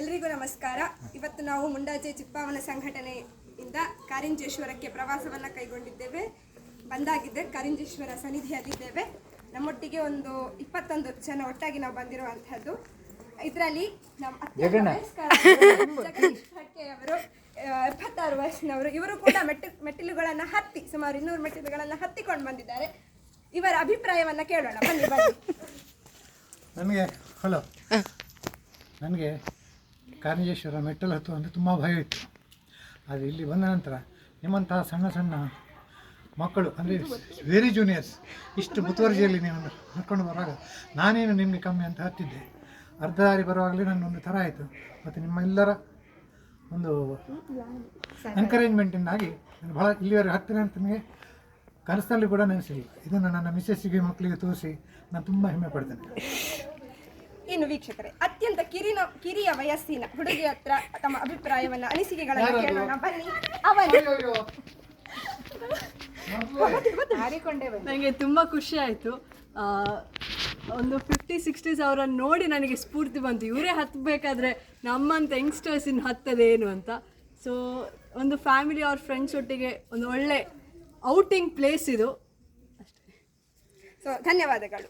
ಎಲ್ರಿಗೂ ನಮಸ್ಕಾರ. ಇವತ್ತು ನಾವು ಮುಂಡಾಜೆ ಚಿಪ್ಪಾವನ ಸಂಘಟನೆಯಿಂದ ಕಾರಿಂಜೇಶ್ವರಕ್ಕೆ ಪ್ರವಾಸವನ್ನು ಕೈಗೊಂಡಿದ್ದೇವೆ. ಬಂದಾಗಿದೆ ಕಾರಿಂಜೇಶ್ವರ ಸನ್ನಿಧಿಯಲ್ಲಿದ್ದೇವೆ. ನಮ್ಮೊಟ್ಟಿಗೆ ಒಂದು 21 ಜನ ಒಟ್ಟಾಗಿ ನಾವು ಬಂದಿರುವಂತಹದ್ದು. ಇದರಲ್ಲಿ ನಮ್ಮ ಜಗದೀಶ್ ಫಡ್ಕೆ ಅವರು 76 ವರ್ಷನವರು. ಇವರು ಕೂಡ ಮೆಟ್ಟಿಲುಗಳನ್ನು ಹತ್ತಿ ಸುಮಾರು 200 ಮೆಟ್ಟಿಲುಗಳನ್ನು ಹತ್ತಿಕೊಂಡು ಬಂದಿದ್ದಾರೆ. ಇವರ ಅಭಿಪ್ರಾಯವನ್ನು ಕೇಳೋಣ. ಬನ್ನಿ ಬನ್ನಿ. ನನಗೆ ಕಾರಿಂಜೇಶ್ವರ ಮೆಟ್ಟಲು ಹತ್ತು ಅಂದರೆ ತುಂಬ ಭಯ ಇತ್ತು. ಆದರೆ ಇಲ್ಲಿ ಬಂದ ನಂತರ ನಿಮ್ಮಂತಹ ಸಣ್ಣ ಸಣ್ಣ ಮಕ್ಕಳು ಅಂದರೆ ವೆರಿ ಜೂನಿಯರ್ಸ್ ಇಷ್ಟು ಮುತುವರ್ಜಿಯಲ್ಲಿ ನೀವು ಹಾಕ್ಕೊಂಡು ಬರುವಾಗ ನಾನೇನು ನಿಮಗೆ ಕಮ್ಮಿ ಅಂತ ಹತ್ತಿದ್ದೆ. ಅರ್ಧ ದಾರಿ ಬರುವಾಗಲೇ ನನಗೊಂದು ಥರ ಆಯಿತು. ಮತ್ತು ನಿಮ್ಮೆಲ್ಲರ ಒಂದು ಎಂಕರೇಜ್ಮೆಂಟಿಂದಾಗಿ ನಾನು ಭಾಳ ಇಲ್ಲಿವರೆಗೆ ಹತ್ತಿರ ಅಂತ ನನಗೆ ಕನಸಿನಲ್ಲಿ ಕೂಡ ನೆನೆಸಿಲ್ಲ. ಇದನ್ನು ನನ್ನ ಮಿಸ್ಸಸ್ಸಿಗೆ ಮಕ್ಕಳಿಗೆ ತೋರಿಸಿ ನಾನು ತುಂಬ ಹೆಮ್ಮೆ ಪಡ್ತೇನೆ. ಇನ್ನು ವೀಕ್ಷಕರೇ, ಅತ್ಯಂತ ಕಿರಿಯ ವಯಸ್ಸಿನ ಹುಡುಗಿ ಹತ್ರ ತಮ್ಮ ಅಭಿಪ್ರಾಯವನ್ನು ಅನಿಸಿಕೆಗಳನ್ನು ಕೇಳೋಣ. ಬನ್ನಿ. ನನಗೆ ತುಂಬ ಖುಷಿ ಆಯಿತು. ಒಂದು 50-60s ಅವರನ್ನು ನೋಡಿ ನನಗೆ ಸ್ಫೂರ್ತಿ ಬಂತು. ಇವರೇ ಹತ್ತಬೇಕಾದ್ರೆ ನಮ್ಮಂತ ಯಂಗ್ಸ್ಟರ್ಸ್ ಇನ್ನು ಹತ್ತದೇನು ಅಂತ. ಸೊ ಒಂದು ಫ್ಯಾಮಿಲಿ ಅವ್ರ ಫ್ರೆಂಡ್ಸ್ ಒಟ್ಟಿಗೆ ಒಂದು ಒಳ್ಳೆ ಔಟಿಂಗ್ ಪ್ಲೇಸ್ ಇದು. ಅಷ್ಟೇ. ಸೊ ಧನ್ಯವಾದಗಳು.